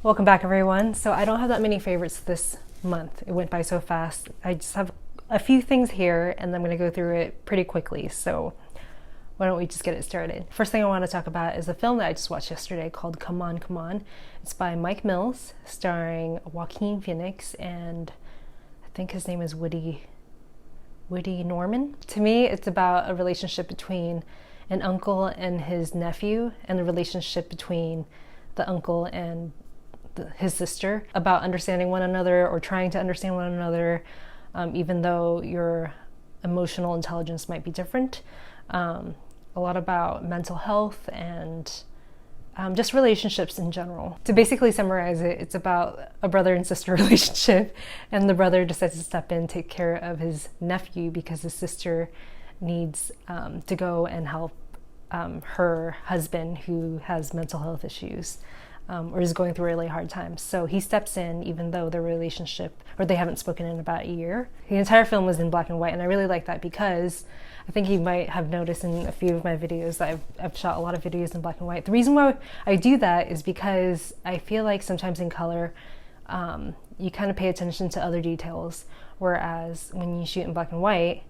Welcome back, everyone. So I don't have that many favorites this month. It went by so fast. I just have a few things here and I'm going to go through it pretty quickly. So why don't we just get it started? First thing I want to talk about is a film that I just watched yesterday called Come On, Come On. It's by Mike Mills, starring Joaquin Phoenix and I think his name is Woody Norman. To me, it's about a relationship between an uncle and his nephew and the relationship between the uncle and his sister, about understanding one another or trying to understand one another, even though your emotional intelligence might be different. A lot about mental health and just relationships in general. To basically summarize it, it's about a brother and sister relationship, and the brother decides to step in, take care of his nephew because his sister needs to go and help her husband who has mental health issues. Or is going through a really hard time. So he steps in even though their relationship, or they haven't spoken in about a year. The entire film was in black and white, and I really like that because I think you might have noticed in a few of my videos that I've shot a lot of videos in black and white. The reason why I do that is because I feel like sometimes in color, you kind of pay attention to other details, whereas when you shoot in black and white,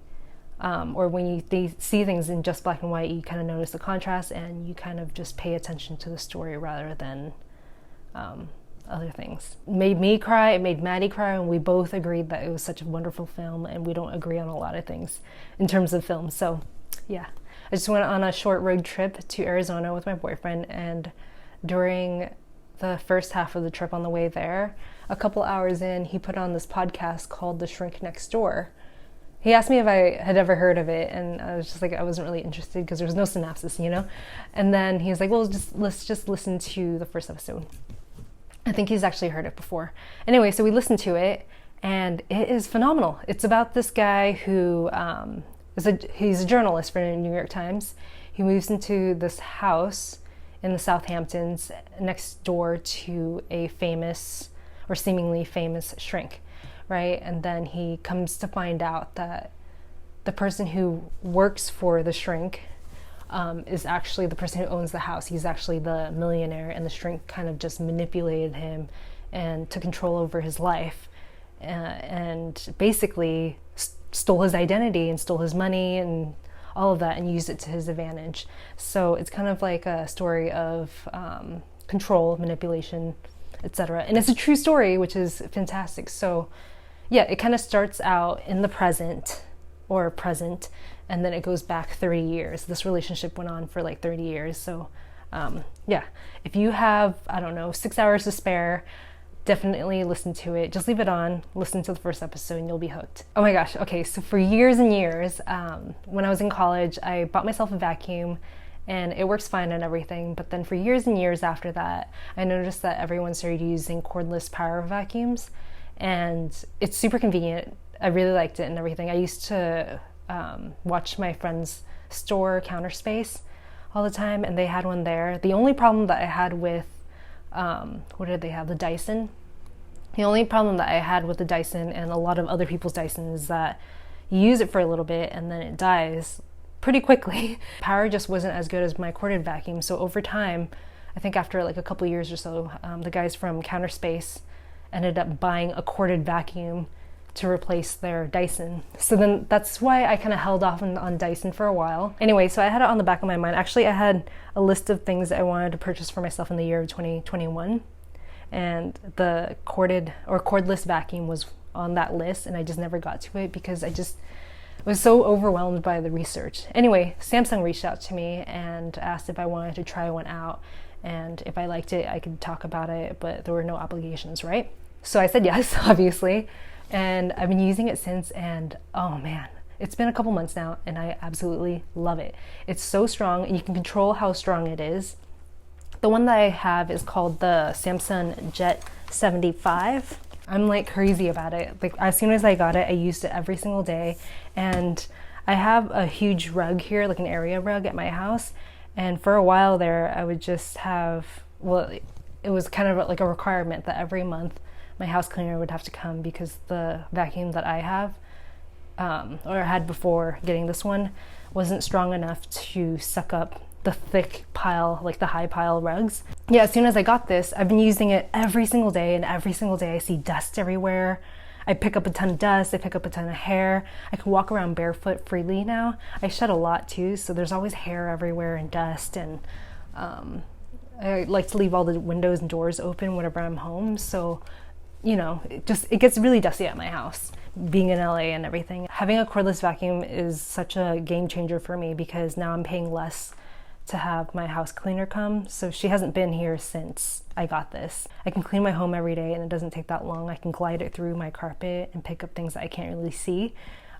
or when you see things in just black and white, you kind of notice the contrast and you kind of just pay attention to the story rather than other things. It made me cry, it made Maddie cry, and we both agreed that it was such a wonderful film, and we don't agree on a lot of things in terms of film. So yeah, I just went on a short road trip to Arizona with my boyfriend, and during the first half of the trip on the way there, a couple hours in, he put on this podcast called The Shrink Next Door. He asked me if I had ever heard of it, and I was just like, I wasn't really interested because there was no synopsis, you know? And then he was like, well, let's just listen to the first episode. I think he's actually heard it before. Anyway, so we listened to it, and it is phenomenal. It's about this guy who he's a journalist for the New York Times. He moves into this house in the Southamptons next door to a famous, or seemingly famous, shrink. Right? And then he comes to find out that the person who works for the shrink is actually the person who owns the house. He's actually the millionaire, and the shrink kind of just manipulated him and took control over his life and basically stole his identity and stole his money and all of that and used it to his advantage. So it's kind of like a story of control, manipulation, etc. And it's a true story, which is fantastic. So yeah, it kind of starts out in the present, and then it goes back 30 years. This relationship went on for like 30 years. So yeah, if you have, I don't know, 6 hours to spare, definitely listen to it. Just leave it on, listen to the first episode, and you'll be hooked. Oh my gosh, okay, so for years and years, when I was in college, I bought myself a vacuum, and it works fine and everything, but then for years and years after that, I noticed that everyone started using cordless power vacuums, and it's super convenient. I really liked it and everything. I used to watch my friend's store Counter Space all the time, and they had one there. The only problem that I had with, what did they have? The Dyson. The only problem that I had with the Dyson and a lot of other people's Dyson is that you use it for a little bit and then it dies pretty quickly. Power just wasn't as good as my corded vacuum. So over time, I think after like a couple years or so, the guys from Counter Space ended up buying a corded vacuum to replace their Dyson. So then that's why I kind of held off on Dyson for a while. Anyway, so I had it on the back of my mind. Actually, I had a list of things that I wanted to purchase for myself in the year of 2021. And the corded or cordless vacuum was on that list, and I just never got to it because I just was so overwhelmed by the research. Anyway, Samsung reached out to me and asked if I wanted to try one out, and if I liked it, I could talk about it, but there were no obligations, right? So I said yes, obviously, and I've been using it since, and oh man, it's been a couple months now, and I absolutely love it. It's so strong, and you can control how strong it is. The one that I have is called the Samsung Jet 75. I'm like crazy about it. Like as soon as I got it, I used it every single day, and I have a huge rug here, like an area rug at my house, and for a while there, I would just have, well, it was kind of like a requirement that every month my house cleaner would have to come because the vacuum that I have, or had before getting this one, wasn't strong enough to suck up the thick pile, like the high pile rugs. Yeah, as soon as I got this, I've been using it every single day, and every single day I see dust everywhere. I pick up a ton of dust, I pick up a ton of hair. I can walk around barefoot freely now. I shed a lot too, so there's always hair everywhere and dust, and I like to leave all the windows and doors open whenever I'm home. So, you know, it gets really dusty at my house, being in LA and everything. Having a cordless vacuum is such a game changer for me because now I'm paying less to have my house cleaner come. So she hasn't been here since I got this. I can clean my home every day and it doesn't take that long. I can glide it through my carpet and pick up things that I can't really see.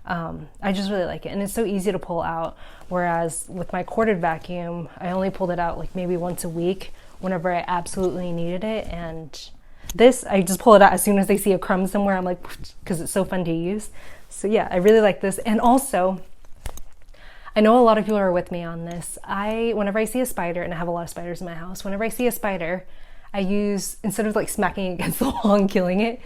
I just really like it, and it's so easy to pull out, whereas with my corded vacuum I only pulled it out like maybe once a week whenever I absolutely needed it. And this, I just pull it out as soon as I see a crumb somewhere. I'm like, because it's so fun to use. So yeah, I really like this. And also, I know a lot of people are with me on this. Whenever I see a spider, and I have a lot of spiders in my house, whenever I see a spider, I use, instead of like smacking it against the wall and killing it,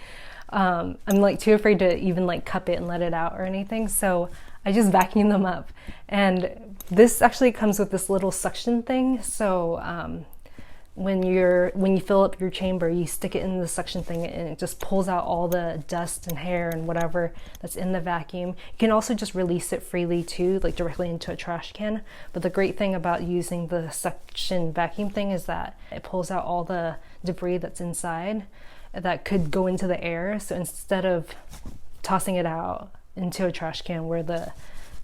I'm like too afraid to even like cup it and let it out or anything. So I just vacuum them up. And this actually comes with this little suction thing. So when you fill up your chamber, you stick it in the suction thing and it just pulls out all the dust and hair and whatever that's in the vacuum. You can also just release it freely too, like directly into a trash can. But the great thing about using the suction vacuum thing is that it pulls out all the debris that's inside that could go into the air. So instead of tossing it out into a trash can where the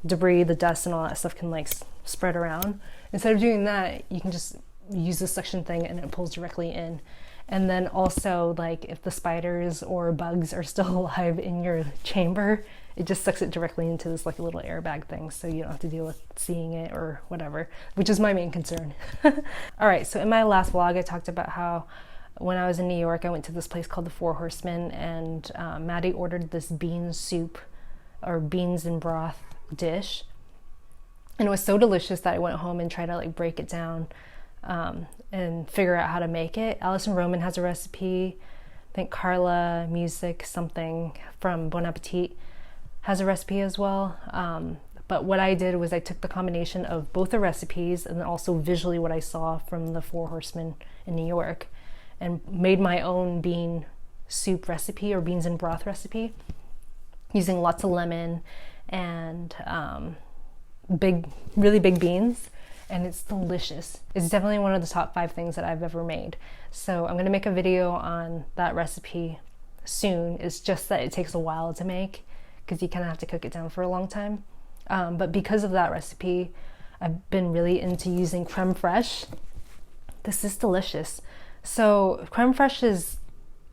debris, the dust and all that stuff can like spread around, instead of doing that, you can just use the suction thing and it pulls directly in. And then also, like, if the spiders or bugs are still alive in your chamber, it just sucks it directly into this like a little airbag thing, so you don't have to deal with seeing it or whatever, which is my main concern. All right, so in my last vlog I talked about how when I was in New York I went to this place called the Four Horseman, and Maddie ordered this bean soup or beans and broth dish, and it was so delicious that I went home and tried to like break it down and figure out how to make it. Allison Roman has a recipe. I think Carla Music something from Bon Appetit has a recipe as well. But what I did was I took the combination of both the recipes and then also visually what I saw from the Four Horsemen in New York and made my own bean soup recipe or beans and broth recipe using lots of lemon and really big beans. And it's delicious. It's definitely one of the top 5 things that I've ever made. So I'm gonna make a video on that recipe soon. It's just that it takes a while to make because you kind of have to cook it down for a long time. But because of that recipe, I've been really into using creme fraiche. This is delicious. So creme fraiche is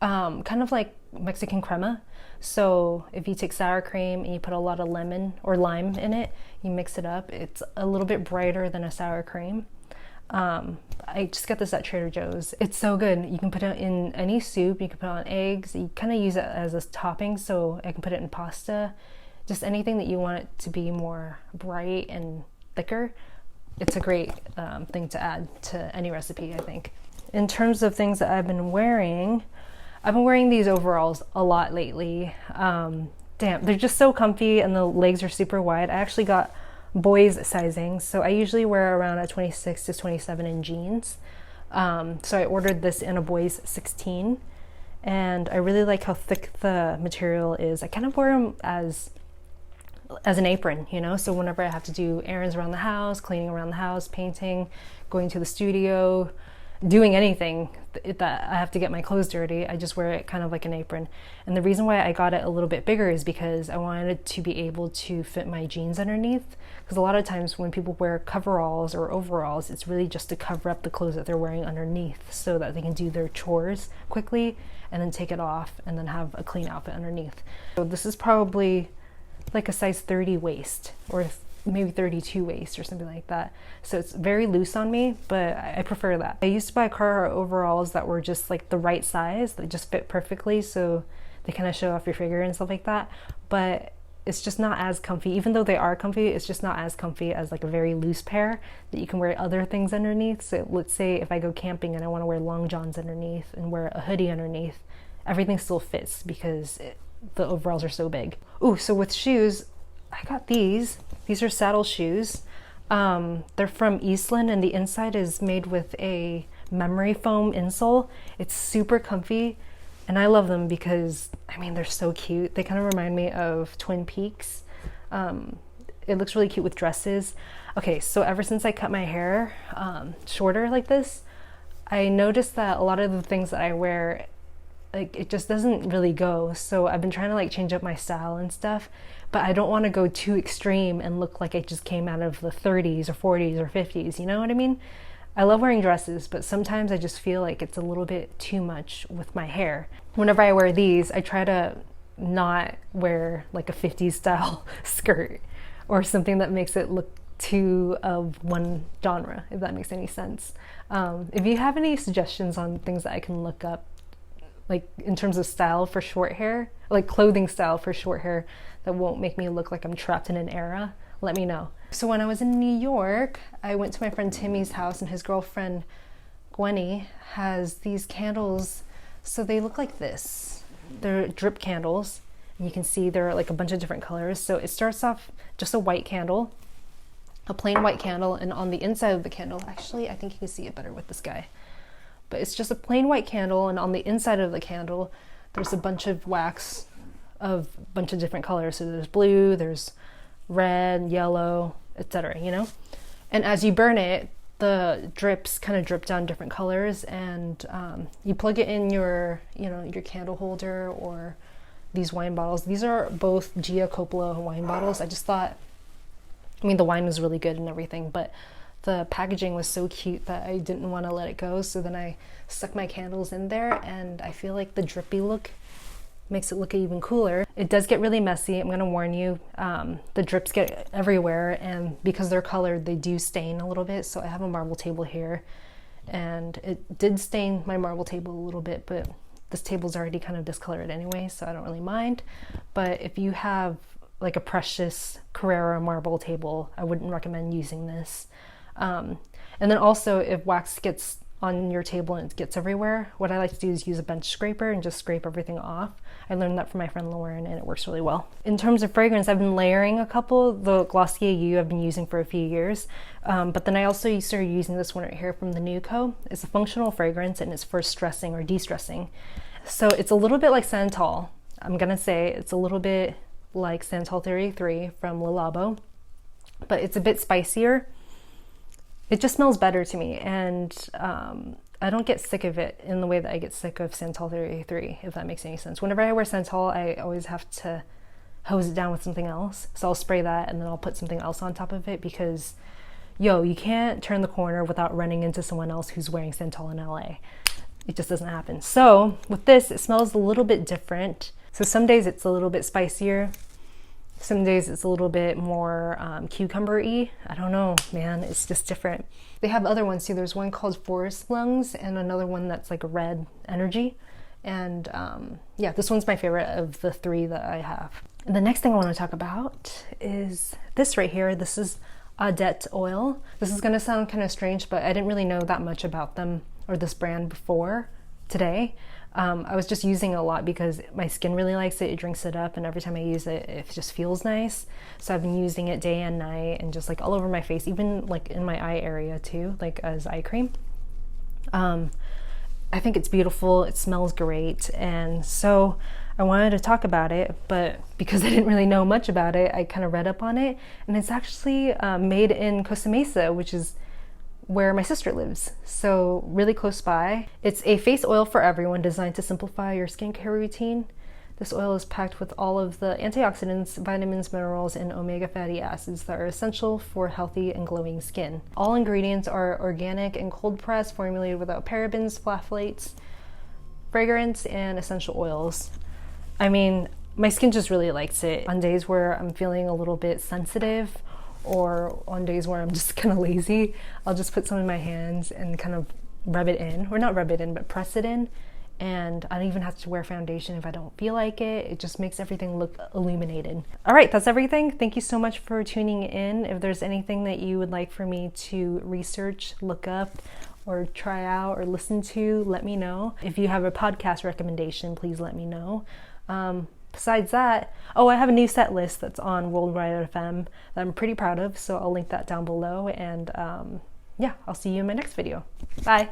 kind of like Mexican crema. So if you take sour cream and you put a lot of lemon or lime in it, you mix it up, it's a little bit brighter than a sour cream. I just got this at Trader Joe's. It's so good. You can put it in any soup, you can put it on eggs, you kind of use it as a topping, so I can put it in pasta, just anything that you want it to be more bright and thicker. It's a great thing to add to any recipe, I think. In terms of things that I've been wearing these overalls a lot lately. Damn, they're just so comfy and the legs are super wide. I actually got boys sizing, so I usually wear around a 26 to 27 in jeans. So I ordered this in a boys 16, and I really like how thick the material is. I kind of wear them as an apron, you know, so whenever I have to do errands around the house, cleaning around the house, painting, going to the studio, doing anything that I have to get my clothes dirty, I just wear it kind of like an apron. And the reason why I got it a little bit bigger is because I wanted to be able to fit my jeans underneath, because a lot of times when people wear coveralls or overalls, it's really just to cover up the clothes that they're wearing underneath so that they can do their chores quickly and then take it off and then have a clean outfit underneath. So this is probably like a size 30 waist or maybe 32 waist or something like that. So it's very loose on me, but I prefer that. I used to buy Carhartt overalls that were just like the right size, they just fit perfectly, so they kind of show off your figure and stuff like that. But it's just not as comfy. Even though they are comfy, it's just not as comfy as like a very loose pair that you can wear other things underneath. So let's say if I go camping and I want to wear long johns underneath and wear a hoodie underneath, everything still fits because the overalls are so big. Ooh, so with shoes, I got these. These are saddle shoes. They're from Eastland, and the inside is made with a memory foam insole. It's super comfy, and I love them because, I mean, they're so cute. They kind of remind me of Twin Peaks. It looks really cute with dresses. Okay, so ever since I cut my hair shorter like this, I noticed that a lot of the things that I wear, like, it just doesn't really go. So I've been trying to like change up my style and stuff, but I don't want to go too extreme and look like I just came out of the 30s or 40s or 50s, you know what I mean? I love wearing dresses, but sometimes I just feel like it's a little bit too much with my hair. Whenever I wear these, I try to not wear like a 50s style skirt or something that makes it look too of one genre, if that makes any sense. If you have any suggestions on things that I can look up, like in terms of style for short hair, like clothing style for short hair that won't make me look like I'm trapped in an era, let me know. So when I was in New York, I went to my friend Timmy's house, and his girlfriend Gwenny has these candles. So they look like this. They're drip candles, and you can see they're like a bunch of different colors. So it starts off just a white candle, a plain white candle, and on the inside of the candle, actually I think you can see it better with this guy, but it's just a plain white candle, and on the inside of the candle there's a bunch of wax of a bunch of different colors. So there's blue, there's red, yellow, etc., you know? And as you burn it, the drips kind of drip down different colors, and you plug it in your, you know, your candle holder or these wine bottles. These are both Gia Coppola wine bottles. I just thought, I mean, the wine was really good and everything, but the packaging was so cute that I didn't want to let it go. So then I stuck my candles in there, and I feel like the drippy look makes it look even cooler. It does get really messy, I'm gonna warn you. The drips get everywhere, and because they're colored, they do stain a little bit. So I have a marble table here, and it did stain my marble table a little bit, but this table's already kind of discolored anyway, so I don't really mind. But if you have like a precious Carrara marble table, I wouldn't recommend using this. And then also, if wax gets on your table and it gets everywhere, what I like to do is use a bench scraper and just scrape everything off. I learned that from my friend Lauren, and it works really well. In terms of fragrance, I've been layering a couple. The Glossier U I've been using for a few years, but then I also started using this one right here from the NewCo. It's a functional fragrance, and it's for stressing or de-stressing. So it's a little bit like Santal. I'm gonna say it's a little bit like Santal 33 from Le Labo, but it's a bit spicier. It just smells better to me, and I don't get sick of it in the way that I get sick of Santal 33, if that makes any sense. Whenever I wear Santal, I always have to hose it down with something else. So I'll spray that, and then I'll put something else on top of it, because, yo, you can't turn the corner without running into someone else who's wearing Santal in LA. It just doesn't happen. So with this, it smells a little bit different. So some days it's a little bit spicier. Some days it's a little bit more cucumber-y. I don't know, man, it's just different. They have other ones too. There's one called Forest Lungs, and another one that's like a red energy. And yeah, this one's my favorite of the three that I have. And the next thing I want to talk about is this right here. This is Adet oil. This is gonna sound kind of strange, but I didn't really know that much about them or this brand before today. I was just using it a lot because my skin really likes it. It drinks it up, and every time I use it, it just feels nice. So I've been using it day and night, and just like all over my face, even like in my eye area too, like as eye cream. I think it's beautiful. It smells great, and so I wanted to talk about it, but because I didn't really know much about it, I kind of read up on it, and it's actually made in Costa Mesa, which is where my sister lives, so really close by. It's a face oil for everyone, designed to simplify your skincare routine. This oil is packed with all of the antioxidants, vitamins, minerals, and omega fatty acids that are essential for healthy and glowing skin. All ingredients are organic and cold pressed, formulated without parabens, phthalates, fragrance, and essential oils. I mean, my skin just really likes it. On days where I'm feeling a little bit sensitive, or on days where I'm just kind of lazy, I'll just put some in my hands and kind of rub it in, or not rub it in, but press it in. And I don't even have to wear foundation if I don't feel like it. It just makes everything look illuminated. All right, that's everything. Thank you so much for tuning in. If there's anything that you would like for me to research, look up, or try out, or listen to, let me know. If you have a podcast recommendation, please let me know. besides that, oh, I have a new set list that's on Worldwide FM that I'm pretty proud of, so I'll link that down below, and yeah, I'll see you in my next video. Bye!